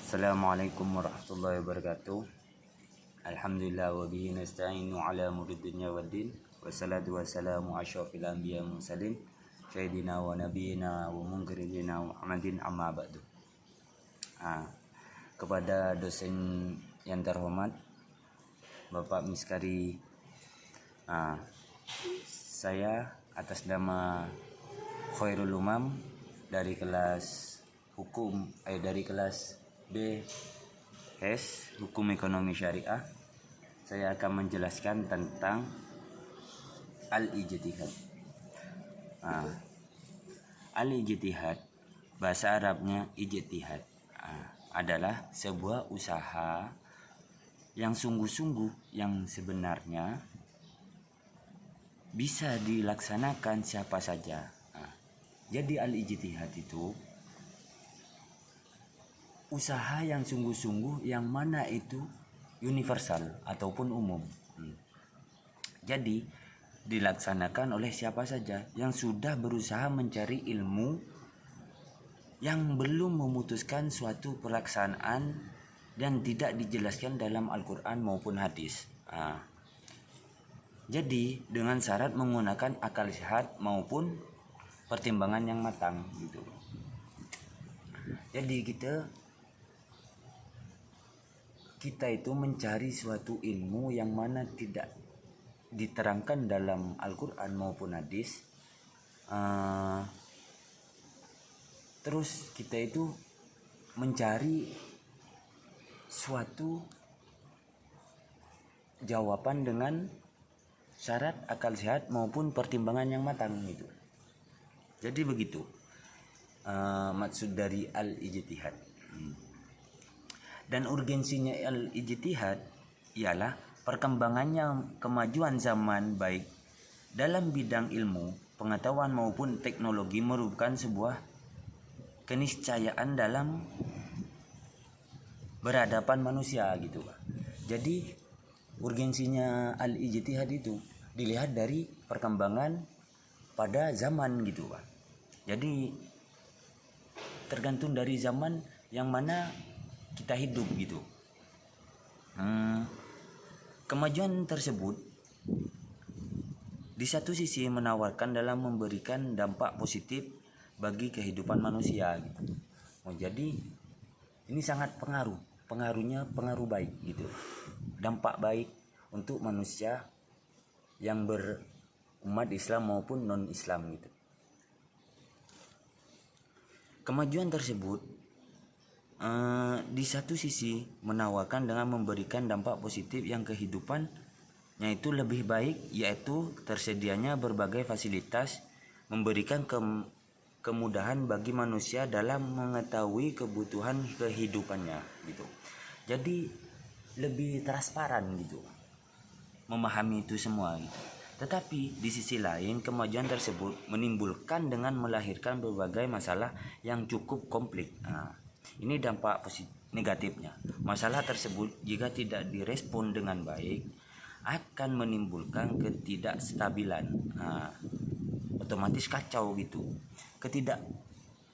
Assalamualaikum warahmatullahi wabarakatuh. Alhamdulillah wa bihi nasta'inu ala umuri dunya waddin. Wassalatu wassalamu asyrafil anbiya mursalin sayyidina wa nabiyina wa munkiridina Muhammadin amma ba'du. Kepada dosen yang terhormat Bapak Miskari, saya atas nama Khairul Umam dari kelas BS Hukum Ekonomi Syariah, saya akan menjelaskan tentang al-ijtihad. Al-ijtihad, bahasa Arabnya ijtihad, adalah sebuah usaha yang sungguh-sungguh yang sebenarnya bisa dilaksanakan siapa saja. Jadi al-ijtihad itu usaha yang sungguh-sungguh yang mana itu universal ataupun umum. Jadi dilaksanakan oleh siapa saja yang sudah berusaha mencari ilmu yang belum memutuskan suatu pelaksanaan dan tidak dijelaskan dalam Al-Quran maupun hadis. Jadi dengan syarat menggunakan akal sehat maupun pertimbangan yang matang gitu. Jadi kita itu mencari suatu ilmu yang mana tidak diterangkan dalam Al-Quran maupun hadis. Terus kita itu mencari suatu jawaban dengan syarat akal sehat maupun pertimbangan yang matang gitu. Jadi begitu maksud dari al-ijtihad. Dan urgensinya al-ijtihad ialah perkembangannya kemajuan zaman baik dalam bidang ilmu, pengetahuan maupun teknologi merupakan sebuah keniscayaan dalam berhadapan manusia gitu. Jadi urgensinya al-ijtihad itu dilihat dari perkembangan pada zaman gitu, Pak. Jadi tergantung dari zaman yang mana kita hidup gitu. Kemajuan tersebut di satu sisi menawarkan dalam memberikan dampak positif bagi kehidupan manusia gitu. Jadi ini sangat pengaruhnya pengaruh baik gitu. Dampak baik untuk manusia yang berumat Islam maupun non-Islam gitu. Kemajuan tersebut di satu sisi menawarkan dengan memberikan dampak positif yang kehidupannya itu lebih baik, yaitu tersedianya berbagai fasilitas memberikan kemudahan bagi manusia dalam mengetahui kebutuhan kehidupannya gitu. Jadi lebih transparan gitu memahami itu semua gitu. Tetapi di sisi lain kemajuan tersebut menimbulkan dengan melahirkan berbagai masalah yang cukup kompleks. Ini dampak negatifnya. Masalah tersebut jika tidak direspon dengan baik akan menimbulkan ketidakstabilan. Otomatis kacau gitu.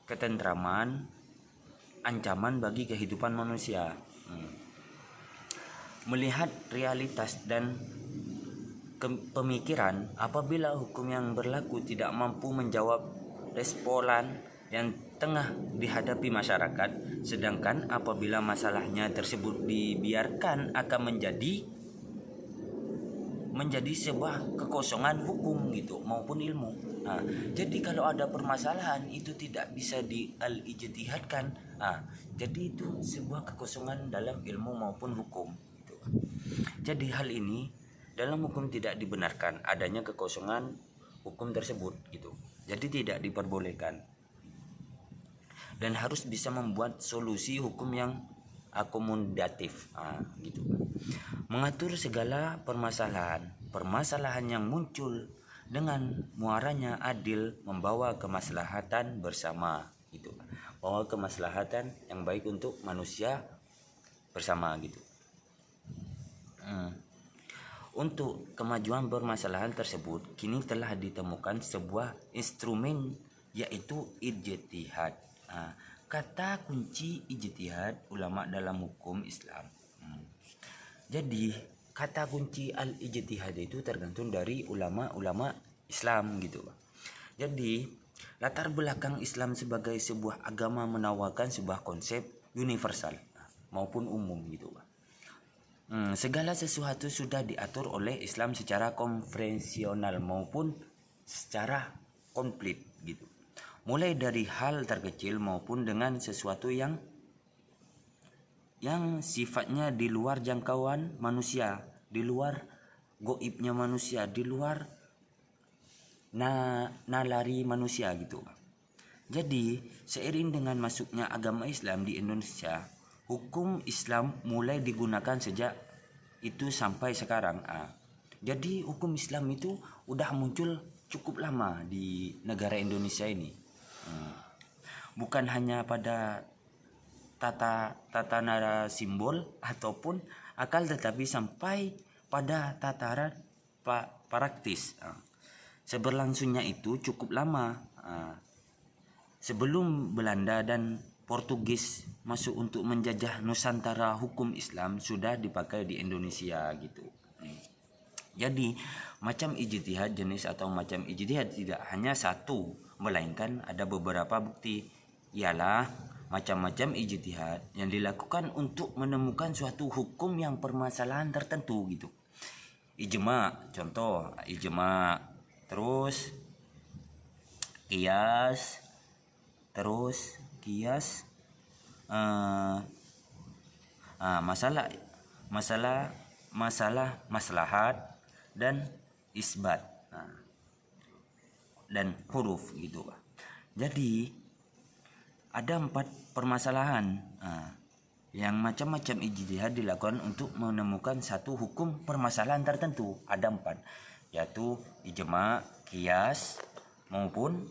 Ketentraman, ancaman bagi kehidupan manusia. Melihat realitas dan pemikiran, apabila hukum yang berlaku tidak mampu menjawab responan yang tengah dihadapi masyarakat, sedangkan apabila masalahnya tersebut dibiarkan akan menjadi sebuah kekosongan hukum gitu maupun ilmu. Jadi kalau ada permasalahan itu tidak bisa di-al-ijtihadkan. Jadi itu sebuah kekosongan dalam ilmu maupun hukum gitu. Jadi hal ini dalam hukum tidak dibenarkan adanya kekosongan hukum tersebut gitu. Jadi tidak diperbolehkan. Dan harus bisa membuat solusi hukum yang akomodatif gitu. Mengatur segala permasalahan yang muncul dengan muaranya adil, membawa kemaslahatan bersama gitu. Bawa kemaslahatan yang baik untuk manusia bersama gitu. Untuk kemajuan permasalahan tersebut kini telah ditemukan sebuah instrumen yaitu ijtihad. kata kunci ijtihad ulama dalam hukum Islam. Jadi kata kunci al-ijtihad itu tergantung dari ulama-ulama Islam gitu. Jadi latar belakang Islam sebagai sebuah agama menawarkan sebuah konsep universal maupun umum gitu. Segala sesuatu sudah diatur oleh Islam secara konvensional maupun secara komplit gitu. Mulai dari hal terkecil maupun dengan sesuatu yang sifatnya di luar jangkauan manusia, di luar goibnya manusia, di luar nalari manusia gitu. Jadi seiring dengan masuknya agama Islam di Indonesia, hukum Islam mulai digunakan sejak itu sampai sekarang. Jadi hukum Islam itu udah muncul cukup lama di negara Indonesia ini. Bukan hanya pada tata nada simbol ataupun akal, tetapi sampai pada tataran praktis. Seberlangsungnya itu cukup lama. Sebelum Belanda dan Portugis masuk untuk menjajah Nusantara, hukum Islam sudah dipakai di Indonesia gitu. Jadi macam ijtihad, jenis atau macam ijtihad tidak hanya satu, melainkan ada beberapa bukti. Ialah macam-macam ijtihad yang dilakukan untuk menemukan suatu hukum yang permasalahan tertentu gitu. Ijma, contoh ijma, terus qiyas, masalah maslahat dan isbat, dan huruf gitu. Jadi ada 4 permasalahan yang macam-macam ijtihad dilakukan untuk menemukan satu hukum permasalahan tertentu. Ada 4, yaitu ijma, qiyas maupun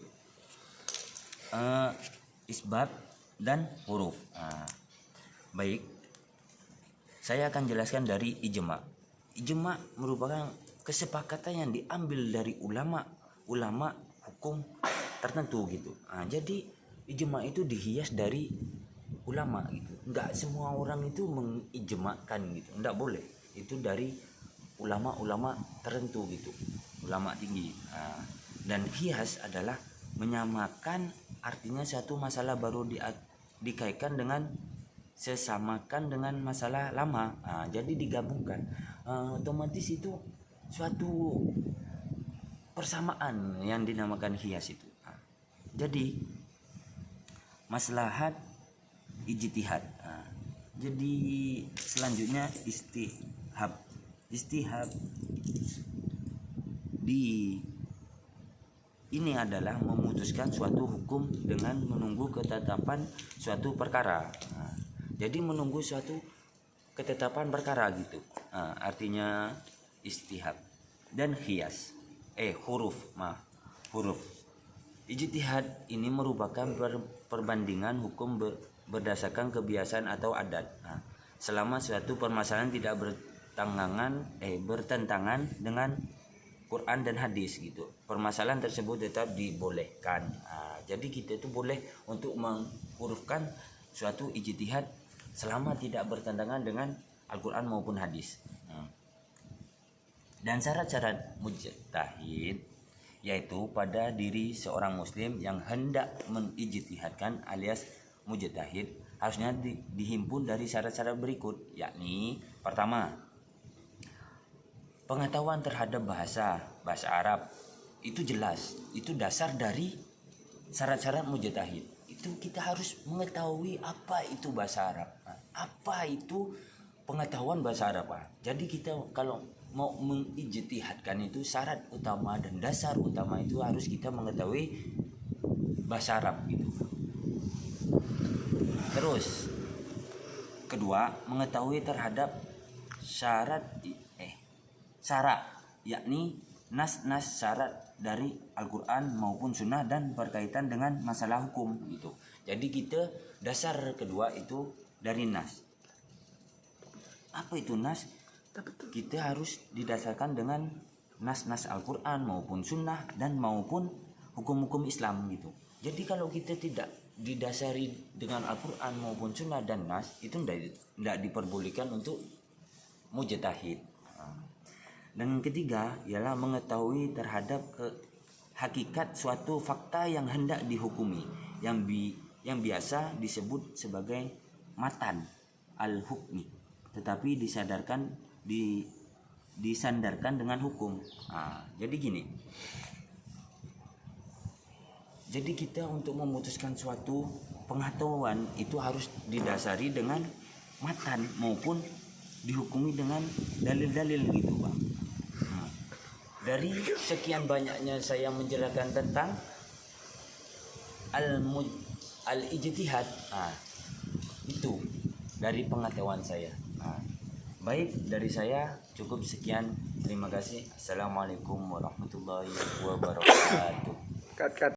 isbat dan huruf. Baik, saya akan jelaskan dari ijma. Ijma merupakan kesepakatan yang diambil dari ulama hukum tertentu gitu. Jadi ijma itu dihias dari ulama gitu. Enggak semua orang itu mengijmakan gitu, enggak boleh. Itu dari ulama tertentu gitu, ulama tinggi. Dan hias adalah menyamakan, artinya satu masalah baru dikaitkan dengan sesamakan dengan masalah lama. Jadi digabungkan, otomatis itu suatu persamaan yang dinamakan hias itu. Jadi maslahat ijtihad. Jadi selanjutnya istihab ini adalah memutuskan suatu hukum dengan menunggu ketetapan suatu perkara. Jadi menunggu suatu ketetapan perkara gitu. Artinya istihab. Dan qiyas, huruf. Ijtihad ini merupakan perbandingan hukum berdasarkan kebiasaan atau adat. Selama suatu permasalahan tidak bertentangan dengan Quran dan hadis gitu, permasalahan tersebut tetap dibolehkan. Jadi kita itu boleh untuk menghurufkan suatu ijtihad selama tidak bertentangan dengan Al-Quran maupun hadis. Dan syarat-syarat mujtahid, yaitu pada diri seorang muslim yang hendak mengijtihadkan alias mujtahid, harusnya dihimpun dari syarat-syarat berikut, yakni pertama, pengetahuan terhadap bahasa Arab. Itu jelas, itu dasar dari syarat-syarat mujtahid. Itu kita harus mengetahui apa itu bahasa Arab, apa itu pengetahuan bahasa Arab. Jadi kita kalau mau mengijtihadkan itu, syarat utama dan dasar utama itu harus kita mengetahui bahasa Arab gitu. Terus kedua, mengetahui terhadap syarat, yakni nas syarat dari Al-Quran maupun Sunnah dan berkaitan dengan masalah hukum gitu. Jadi kita dasar kedua itu dari nas. Apa itu nas? Kita harus didasarkan dengan nas Al-Quran maupun Sunnah dan maupun hukum-hukum Islam gitu. Jadi kalau kita tidak didasari dengan Al-Quran maupun Sunnah dan Nas, itu tidak diperbolehkan untuk mujtahid. Dan ketiga ialah mengetahui terhadap hakikat suatu fakta yang hendak dihukumi, yang biasa disebut sebagai matan al-hukmi, tetapi disandarkan dengan hukum. Jadi gini. Jadi kita untuk memutuskan suatu pengetahuan itu harus didasari dengan matan maupun dihukumi dengan dalil-dalil gitu, Bang. Dari sekian banyaknya saya menjelaskan tentang al-ijtihad, itu dari pengetahuan saya. Baik, dari saya cukup sekian. Terima kasih. Assalamualaikum warahmatullahi wabarakatuh.